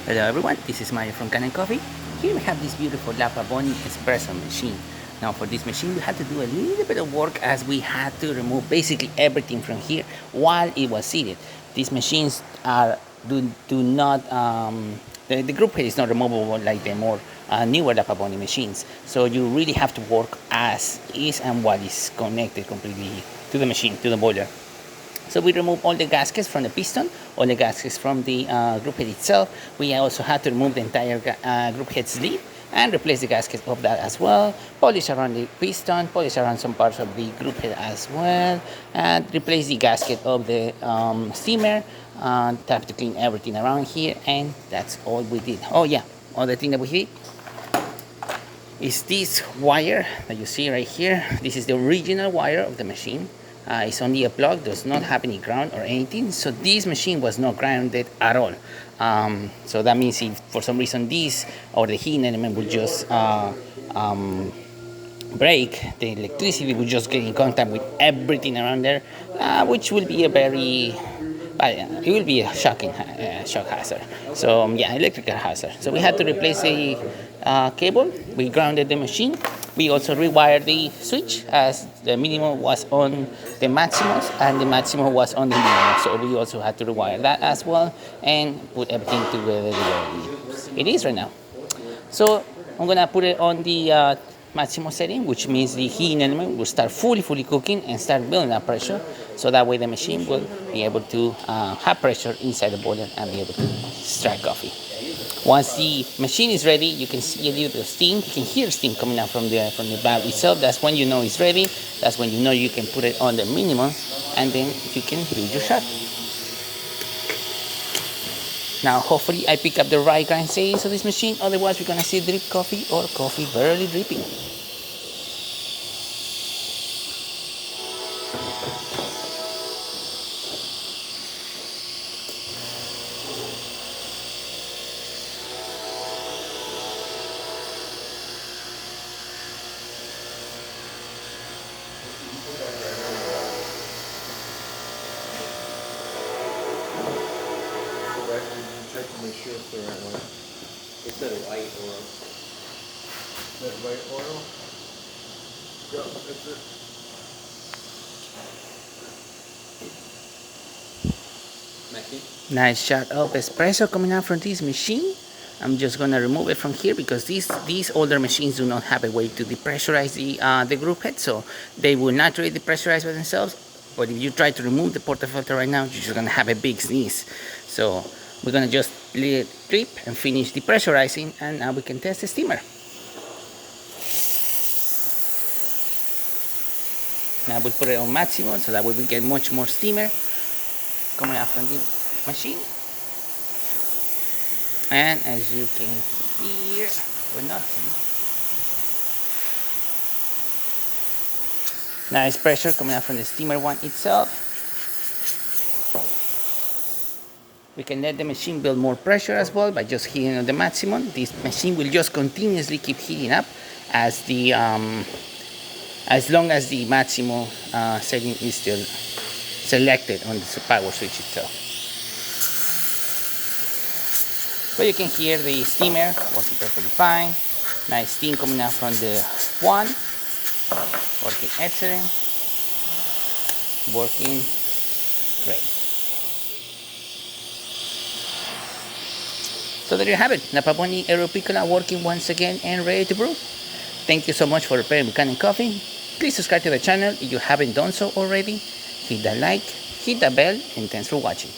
Hello everyone, this is Mario from Kanen Coffee. Here we have this beautiful Pavoni espresso machine. Now for this machine we had to do a little bit of work as we had to remove basically everything from here while it was seated. These machines do not, the group head is not removable like the more newer Pavoni machines. So you really have to work as is and what is connected completely to the machine, to the boiler. So we remove all the gaskets from the piston, all the gaskets from the group head itself. We also had to remove the entire group head sleeve and replace the gasket of that as well. Polish around the piston, polish around some parts of the group head as well, and replace the gasket of the steamer. Have to clean everything around here, and that's all we did. Oh yeah, other thing that we did is this wire that you see right here. This is the original wire of the machine. It's only a plug, does not have any ground or anything. So this machine was not grounded at all. So that means if for some reason this or the heating element would just break, the electricity would just get in contact with everything around there, which will be a very it will be a shock hazard. So yeah, electrical hazard. So we had to replace the cable. We grounded the machine. We also rewired the switch as the minimum was on the maximum and the maximum was on the minimum. So we also had to rewire that as well and put everything together the way it is right now. So I'm gonna put it on the maximum setting, which means the heating element will start fully cooking and start building up pressure. So that way the machine will be able to have pressure inside the boiler and be able to extract coffee. Once the machine is ready, you can see a little bit of steam. You can hear steam coming out from the valve itself. That's when you know it's ready. That's when you know you can put it on the minimum, and then you can do your shot. Now, hopefully, I pick up the right grind settings of this machine. Otherwise, we're gonna see drip coffee or coffee barely dripping. Check to make sure it's the right one. It's the white oil. That white oil? Yeah, that's it. Nice shot of espresso coming out from this machine. I'm just gonna remove it from here because these older machines do not have a way to depressurize the group head, so they will naturally depressurize by themselves. But if you try to remove the portafilter right now, you're just gonna have a big sneeze. So we're gonna just let it drip and finish depressurizing, and now we can test the steamer. Now we'll put it on maximum so that way we get much more steamer coming out from the machine. And as you can hear, we're not see. Nice pressure coming out from the steamer one itself. We can let the machine build more pressure as well by just heating on the maximum. This machine will just continuously keep heating up as the as long as the maximum setting is still selected on the power switch itself. But you can hear the steamer working perfectly fine. Nice steam coming out from the one. Working excellent. Working great. So there you have it. The Pavoni Aero Piccola working once again and ready to brew. Thank you so much for preparing Kanen Coffee. Please subscribe to the channel if you haven't done so already. Hit that like, hit the bell, and thanks for watching.